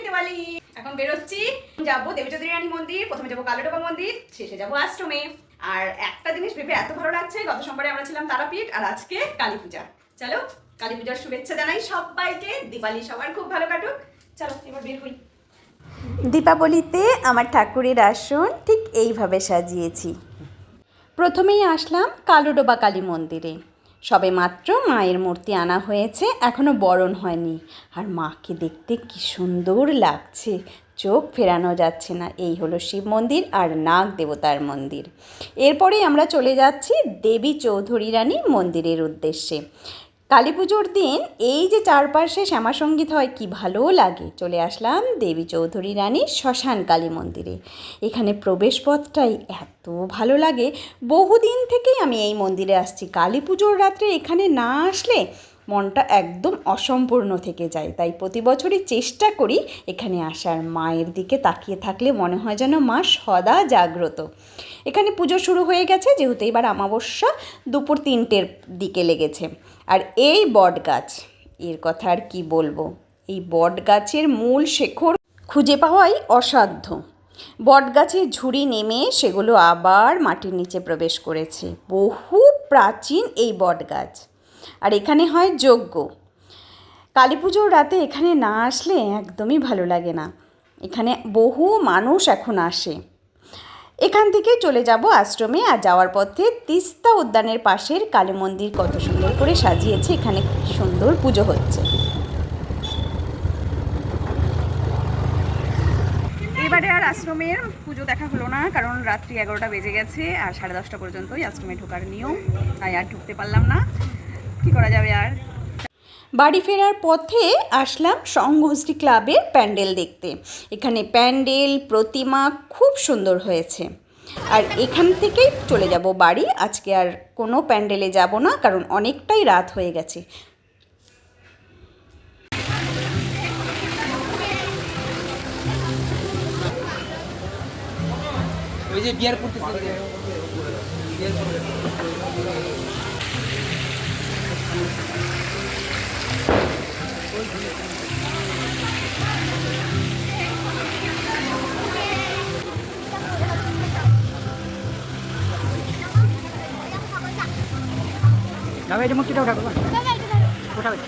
দিওয়ালি। এখন বেরোচ্ছি, যাবো দেবী চৌধুরী রানী মন্দির, প্রথমে যাবো কালোডোবা মন্দির, শেষে যাবো আশ্রমে। আর একটা জিনিস ভেবে এত ভালো লাগছে, গত সোমবারে আমরা ছিলাম তারাপীঠ, আর আজকে কালী পূজা। চলো কালী পূজার শুভেচ্ছা জানাই সবাইকে, দিওয়ালি সবার খুব ভালো কাটুক। চলো এবার বের হই। দীপাবলিতে আমার ঠাকুরের আসন ঠিক এইভাবে সাজিয়েছি। প্রথমেই আসলাম কালোডোবা কালী মন্দিরে। সবে মাত্র মায়ের মূর্তি আনা হয়েছে, এখনও বরণ হয়নি। আর মাকে দেখতে কি সুন্দর লাগছে, চোখ ফেরানো যাচ্ছে না। এই হলো শিব মন্দির আর নাগ দেবতার মন্দির। এরপরেই আমরা চলে যাচ্ছি দেবী চৌধুরী রানী মন্দিরের উদ্দেশ্যে। কালী পুজোর দিন এই যে চারপাশে শ্যামাসঙ্গীত হয়, কি ভালো লাগে। চলে আসলাম দেবী চৌধুরী রানীর শ্মশান কালী মন্দিরে। এখানে প্রবেশপথটাই এত ভালো লাগে। বহুদিন থেকেই আমি এই মন্দিরে আসছি। কালী পুজোর রাত্রে এখানে না আসলে মনটা একদম অসম্পূর্ণ থেকে যায়। তাই প্রতি বছরই চেষ্টা করি এখানে আসার। মায়ের দিকে তাকিয়ে থাকলে মনে হয় যেন মা সদা জাগ্রত। এখানে পুজো শুরু হয়ে গেছে, যেহেতু এবার অমাবস্যা দুপুর 3টের দিকে লেগেছে। আর এই বট গাছ, এর কথা আর কি বলবো। এই বট গাছের মূল শেকড় খুঁজে পাওয়াই অসাধ্য। বট গাছের ঝুড়ি নেমে সেগুলো আবার মাটির নিচে প্রবেশ করেছে। বহু প্রাচীন এই বট গাছ। আর এখানে হয় যজ্ঞ। কালী পুজোর রাতে এখানে না আসলে একদমই ভালো লাগে না। এখানে বহু মানুষ এখন আসে। এখান থেকে চলে যাব আশ্রমে। আর যাওয়ার পথে তিস্তা উদ্যানের পাশের কালী মন্দির কত সুন্দর করে সাজিয়েছে, এখানে সুন্দর পুজো হচ্ছে। এবারে আর আশ্রমের পুজো দেখা হলো না, কারণ রাত্রি 11টা বেজে গেছে আর 10:30 পর্যন্তই আশ্রমে ঢোকার নিয়ম, তাই আর ঢুকতে পারলাম না। কি করা যাবে আর। বাড়ি ফেরার পথে আসলাম সংঘশ্রী ক্লাবের প্যান্ডেল দেখতে। এখানে প্যান্ডেল প্রতিমা খুব সুন্দর হয়েছে। আর এখান থেকেই চলে যাব বাড়ি। আজকে আর কোনো প্যান্ডেলে যাব না, কারণ অনেকটাই রাত হয়ে গেছে। ওই যে বিয়ার করতেছে যাবে, এটা মুক্তিটা উঠাবো, উঠাবে।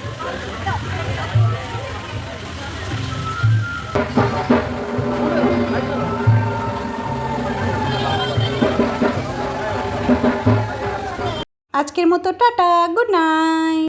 আজকের মতো টাটা, গুড নাইট।